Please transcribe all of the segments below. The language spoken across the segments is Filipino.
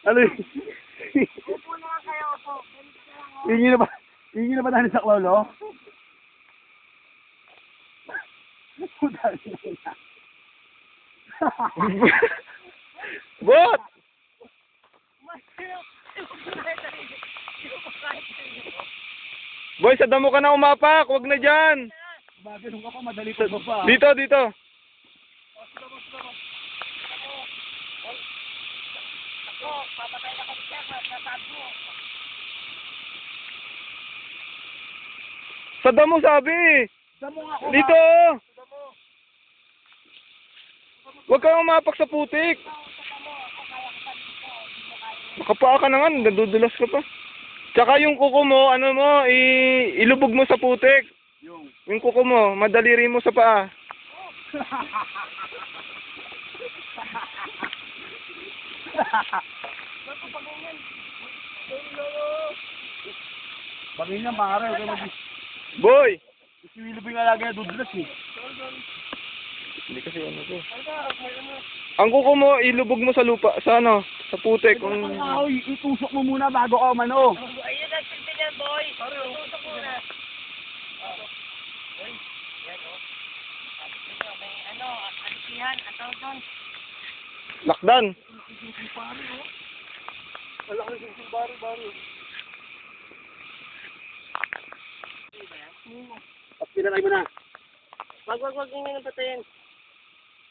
Ano yun? Upo na lang kayo, upo. Hingi na ba tayo sa klolo? Bot! Boy, sa damo ka na umapak, wag na dyan. Bagay nung ka pa, madali pa ba? Dito, dito. Ako, papatay na kami siya, masasabi mo. Sa damo sabi. Damo nga ako. Dito. Huwag kang umapak sa putik. Nakapaa ka na nga, nadudulas ka pa. Tsaka yung kuko mo, ano mo, ilubog mo sa putik. Yung kuko mo, madaliri mo sa paa. Bangin niya, mare. Boy! Si Willy Boy nga lagi na dudulas eh. Hindi kasi ano to. Ang kuko mo, ilubog mo sa lupa, sa ano, sa putik. Ay, itusok mo muna bago ka umano. Ayun ang silbi niyan, boy. Tutok muna. Boy, yan o. Sabi ko nyo, may ano, alisihan, ang tawag doon. Lakdan. Malaki yung bari-bari. At pinatay mo na. Wag nyo nang patayin.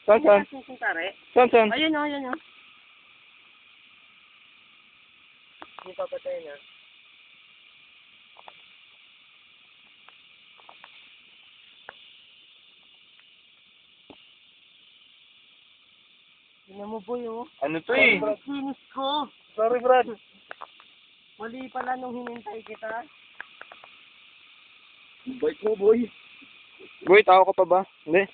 Saan, saan? Susuntare. Saan? Ayun o, ayun o. Hindi papatayin ha. Tingnan mo, boy, oh. Ano to eh? Kinis ko. Sorry, Brad. Mali pala nung hinintay kita. Bait mo, boy. Boy, tao ka pa ba? Hindi.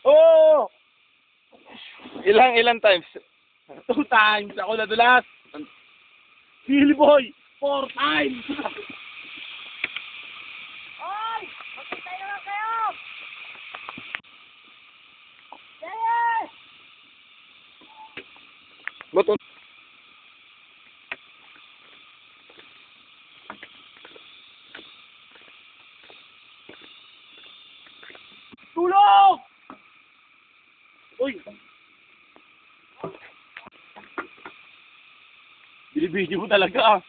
Oh! Ilang times? 2 times. Ako nadulas. Willy Boy, 4 times. Oy! Magkantay naman kayo! Yes! Ba't Tulong! Uy! Binibidyo mo talaga ah.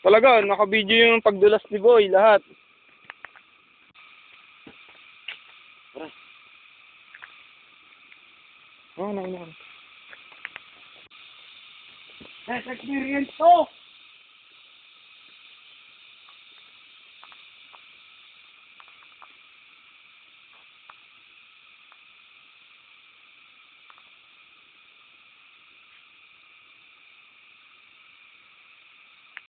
talaga, naka-video yung pagdulas ni Boy, lahat. Oh, no. Experience to!